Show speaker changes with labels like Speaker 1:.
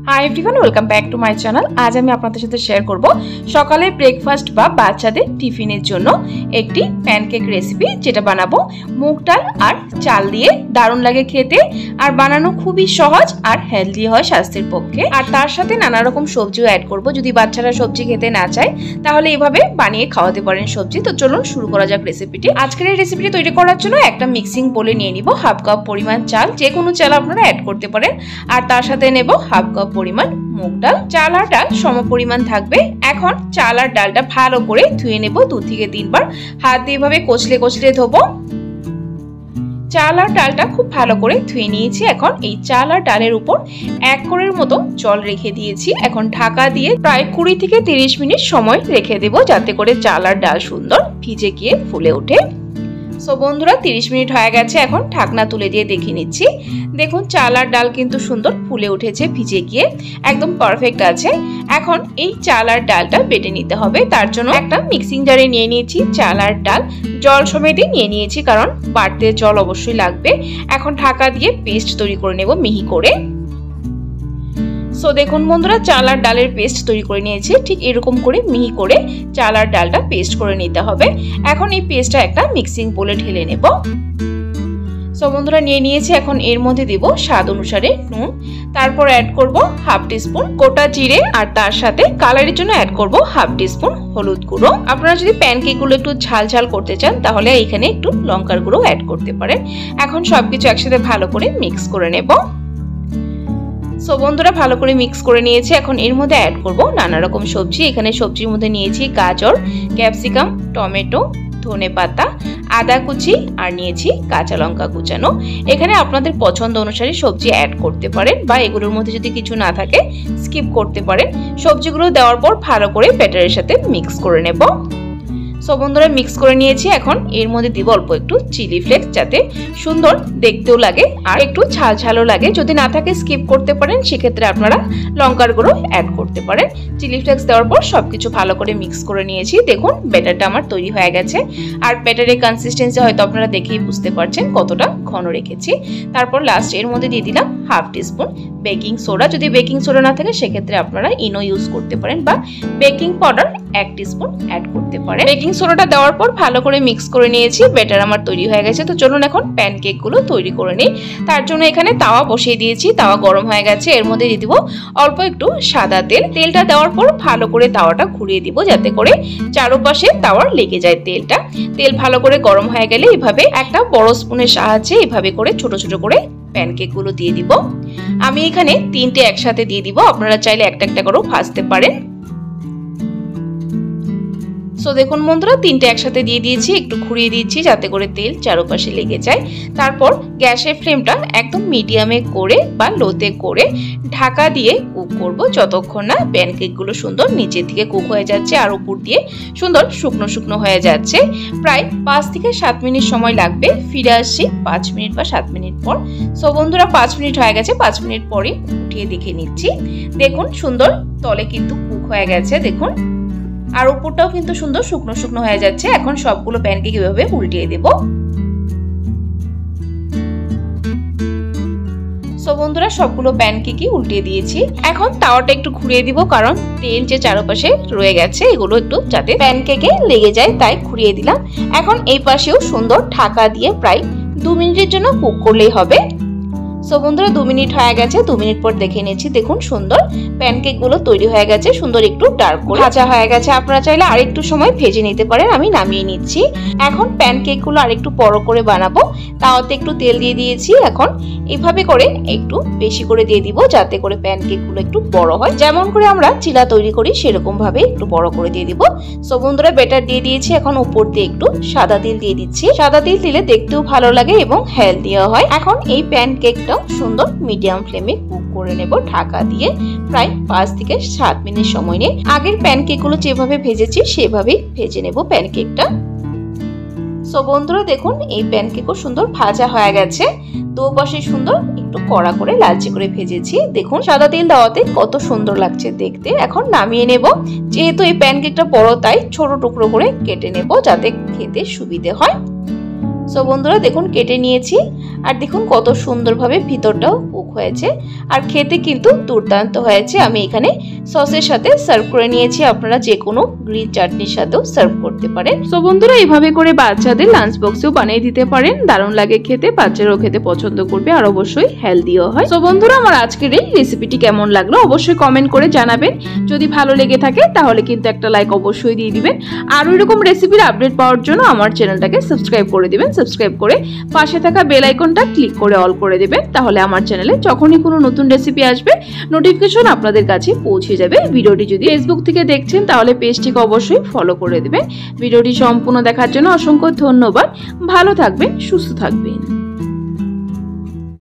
Speaker 1: High everyone welcome back to my channel. आज আমি আপনাদের সাথে শেয়ার করব সকালে ব্রেকফাস্ট বা বাচ্চাদের টিফিনের জন্য একটি প্যানকেক রেসিপি, যেটা বানাবো মুগ ডাল আর চাল দিয়ে। দারুণ লাগে খেতে আর বানানো খুবই সহজ আর হেলদি হয় স্বাস্থ্যের পক্ষে। আর তার সাথে নানা রকম সবজিও অ্যাড করব। যদি বাচ্চারা সবজি খেতে না চায় তাহলে এভাবে বানিয়ে খাওয়াতে পারেন সবজি। তো চলুন শুরু করা যাক রেসিপিটি। আজকের এই রেসিপিটি তৈরি করার জন্য একটা মিক্সিং বোলে নিয়ে নিব হাফ কাপ পরিমাণ চাল, যে কোনো চাল আপনারা অ্যাড করতে পারেন। আর তার সাথে নেব হাফ কাপ পরিমাণ মুগ ডাল। চাল আর ডাল সম পরিমাণ থাকবে। এখন চাল আর ডালটা ভালো করে ধুয়ে নেব 2 থেকে 3 বার। হাত দিয়ে এভাবে কচলে কচলে ধোবো। চাল আর ডালটা খুব ভালো করে ধুয়ে নিয়েছি। এখন এই চাল আর ডালের উপর 1 কোড়ের মতো জল রেখে দিয়েছি। এখন ঢাকা দিয়ে প্রায় 20 থেকে 30 মিনিট সময় রেখে দেব, যাতে করে চাল আর ডাল সুন্দর ভিজে গিয়ে ফুলে ওঠে। সো বন্ধুরা 30 মিনিট হয়ে গেছে। এখন ঢাকনা তুলে দিয়ে দেখে নিচ্ছি। দেখুন চাল আর ডাল কিন্তু সুন্দর ফুলে উঠেছে, ভিজে গিয়ে একদম পারফেক্ট আছে। এখন এই চাল আর ডালটা বেটে নিতে হবে। তার জন্য একটা মিক্সিং জারে নিয়ে নিয়েছি চাল আর ডাল, জল সমেতই নিয়ে নিয়েছি, কারণ বাড়তে জল অবশ্যই লাগবে। এখন ঢাকা দিয়ে পেস্ট তৈরি করে নেব মিহি করে। সো দেখুন বন্ধুরা চাল আর ডালের পেস্ট তৈরি করে নিয়েছি। ঠিক এরকম করে মিহি করে চাল আর ডালটা পেস্ট করে নিতে হবে। এখন এই পেস্টটা একটা মিক্সিং বোলে ঢেলে নেব। সো বন্ধুরা নিয়ে নিয়েছি। এখন এর মধ্যে দেব স্বাদ অনুসারে নুন, তারপর অ্যাড করব হাফ টিস্পুন গোটা জিরে, আর তার সাথে কালারের জন্য অ্যাড করব হাফ টিস্পুন হলুদ গুঁড়ো। আপনারা যদি প্যানকেকগুলো একটু ঝাল ঝাল করতে চান তাহলে এখানে একটু লঙ্কার গুঁড়ো অ্যাড করতে পারেন। এখন সবকিছু একসাথে ভালো করে মিক্স করে নেব। সো বন্ধুরা ভালো করে মিক্স করে নিয়েছি। এখন এর মধ্যে অ্যাড করব নানা রকম সবজি। এখানে সবজির মধ্যে নিয়েছি গাজর, ক্যাপসিকাম, টমেটো, ধনেপাতা, আদা কুচি, আর নিয়েছি কাঁচা লঙ্কা কুচানো। এখানে আপনাদের পছন্দ অনুসারে সবজি অ্যাড করতে পারেন, বা এগুলোর মধ্যে যদি কিছু না থাকে স্কিপ করতে পারেন। সবজিগুলো দেওয়ার পর ভালো করে ব্যাটারের সাথে মিক্স করে নেব। সো বন্ধুরা মিক্স করে নিয়েছি। এখন এর মধ্যে দিব অল্প একটু চিলি ফ্লেক্স, যাতে সুন্দর দেখতেও লাগে আর একটু ঝাল ঝালও লাগে। যদি না থাকে স্কিপ করতে পারেন, সেক্ষেত্রে আপনারা লঙ্কার গুঁড়ো অ্যাড করতে পারেন। চিলি ফ্লেক্স দেওয়ার পর সবকিছু ভালো করে মিক্স করে নিয়েছি। দেখুন ব্যাটারটা আমার তৈরি হয়ে গেছে। আর ব্যাটারের কনসিস্টেন্সি হয়তো আপনারা দেখেই বুঝতে পারছেন কতটা ঘন রেখেছি। তারপর লাস্ট এর মধ্যে দিয়ে দিলাম হাফ টিস্পুন বেকিং সোডা। যদি বেকিং সোডা না থাকে সেক্ষেত্রে আপনারা ইনো ইউজ করতে পারেন, বা বেকিং পাউডার 1 টিস্পুন অ্যাড করতে পারেন। বেকিং সোডাটা দেওয়ার পর ভালো করে মিক্স করে নিয়েছি। ব্যাটার আমার তৈরি হয়ে গেছে। তো চলুন এখন প্যানকেক গুলো তৈরি করে নিই। তার জন্য এখানে তাওয়া বসিয়ে দিয়েছি। তাওয়া গরম হয়ে গেছে। এর মধ্যে দিয়ে দিব অল্প একটু সাদা তেল। তেলটা দেওয়ার পর ভালো করে তাওয়াটা ঘুরিয়ে দিব, যাতে করে চারপাশে তাওয়ার লেগে যায় তেলটা। তেল ভালো করে গরম হয়ে গেলে এভাবে একটা বড় স্পুনের সাহায্যে এভাবে করে ছোট ছোট করে প্যানকেক গুলো দিয়ে দিব। আমি এখানে 3টে একসাথে দিয়ে দিব। আপনারা চাইলে একটা একটা করেও ভাজতে পারেন। সো দেখুন বন্ধুরা 3টে একসাথে দিয়ে দিয়েছি। একটু ঘুরিয়ে দিচ্ছি যাতে করে তেল চারপাশে লেগে যায়। তারপর গ্যাসের ফ্লেমটা একদম মিডিয়ামে করে বা লোতে করে ঢাকা দিয়ে কুক করব, যতক্ষণ না প্যানকেকগুলো সুন্দর নিচের দিকে কুক হয়ে যাচ্ছে আর উপর দিয়ে সুন্দর শুকনো শুকনো হয়ে যাচ্ছে। প্রায় 5 থেকে 7 মিনিট সময় লাগবে। ফিরে আসছি 5 মিনিট বা 7 মিনিট পর। সো বন্ধুরা 5 মিনিট হয়ে গেছে। 5 মিনিট পরে উঠিয়ে দেখে নিচ্ছি। দেখুন সুন্দর তলে কিন্তু কুক হয়ে গেছে। দেখুন আর উপরটাও কিন্তু সুন্দর শুকনো শুকনো হয়ে যাচ্ছে। এখন সবগুলো প্যানকেক এভাবে উল্টিয়ে দেব। সো বন্ধুরা সবগুলো প্যানকেকই উল্টিয়ে দিয়েছি। এখন তাওয়াটা একটু ঘুরিয়ে দিব, কারণ তেল যে চারপাশে রয়ে গেছে এগুলো একটু যাতে প্যানকেকে লেগে যায়, তাই ঘুরিয়ে দিলাম। এখন এই পাশেও সুন্দর ঢাকা দিয়ে প্রায় 2 মিনিটের জন্য কুক করলেই হবে। সো বন্ধুরা 2 মিনিট হয়ে গেছে। 2 মিনিট পর দেখে নিয়েছি। দেখুন সুন্দর প্যানকেক গুলো তৈরি হয়ে গেছে, সুন্দর একটু ডার্ক করে ভাজা হয়ে গেছে। আপনারা চাইলে আরেকটু সময় ভেজে নিতে পারেন। আমি নামিয়ে নিচ্ছি। এখন প্যানকেক গুলো আরেকটু বড় করে বানাবো। তাওয়াতে একটু তেল দিয়ে দিয়েছি। এখন এভাবে করে একটু বেশি করে দিয়ে দিব, যাতে করে প্যানকেক গুলো একটু বড় হয়। যেমন করে আমরা চিলা তৈরি করি সেরকম ভাবে একটু বড় করে দিয়ে দিব। সো বন্ধুরা ব্যাটার দিয়ে দিয়েছি। এখন উপর দিয়ে একটু সাদা তেল দিয়ে দিচ্ছি। সাদা তেল দিলে দেখতেও ভালো লাগে এবং হেলদিও হয়। এখন এই প্যানকেকটা সুন্দর মিডিয়াম ফ্লেমে কুক করে নেব ঢাকা দিয়ে প্রায় 5 থেকে 7 মিনিট সময় নিয়ে। আগের প্যানকেকগুলো যেভাবে ভেজেছি সেভাবেই ভেজে নেব প্যানকেকটা। সো বন্ধুরা দেখুন এই প্যানকেকও সুন্দর ভাজা হয়ে গেছে। দুপাশে সুন্দর একটু কড়া করে লালচে করে ভেজেছি। দেখুন সাদা তেল দেওয়াতে কত সুন্দর লাগছে দেখতে। এখন নামিয়ে নেব। যেহেতু এই প্যানকেকটা বড় তাই ছোট টুকরো করে কেটে নেব, যাতে খেতে সুবিধে হয়। সো বন্ধুরা দেখুন কেটে নিয়েছি আর দেখুন কত সুন্দরভাবে ভিতরটাও কুক হয়েছে আর খেতে কিন্তু দুর্দান্ত হয়েছে। আমি এখানে সসের সাথে সার্ভ করে নিয়েছি, আপনারা যে কোনো গ্রিন চাটনির সাথেও সার্ভ করতে পারেন। সো বন্ধুরা এইভাবে করে বাচ্চাদের লাঞ্চ বক্সেও বানিয়ে দিতে পারেন, দারুণ লাগে খেতে, বাচ্চারাও খেতে পছন্দ করবে আর অবশ্যই হেলদিও হয়। সো বন্ধুরা আমার আজকের এই রেসিপিটি কেমন লাগলো অবশ্যই কমেন্ট করে জানাবেন। যদি ভালো লেগে থাকে তাহলে কিন্তু একটা লাইক অবশ্যই দিয়ে দিবেন। আর এরকম রেসিপির আপডেট পাওয়ার জন্য আমার চ্যানেলটাকে সাবস্ক্রাইব করে দিবেন। সাবস্ক্রাইব করে পাশে থাকা বেল আইকনটা ক্লিক করে অল করে দেবেন, তাহলে আমার চ্যানেলে যখনই কোনো নতুন রেসিপি আসবে নোটিফিকেশন আপনাদের কাছে পৌঁছে যাবে। ভিডিওটি যদি ফেসবুক থেকে দেখছেন তাহলে পেজটিকে অবশ্যই ফলো করে দেবেন। ভিডিওটি সম্পূর্ণ দেখার জন্য অসংখ্য ধন্যবাদ। ভালো থাকবেন, সুস্থ থাকবেন।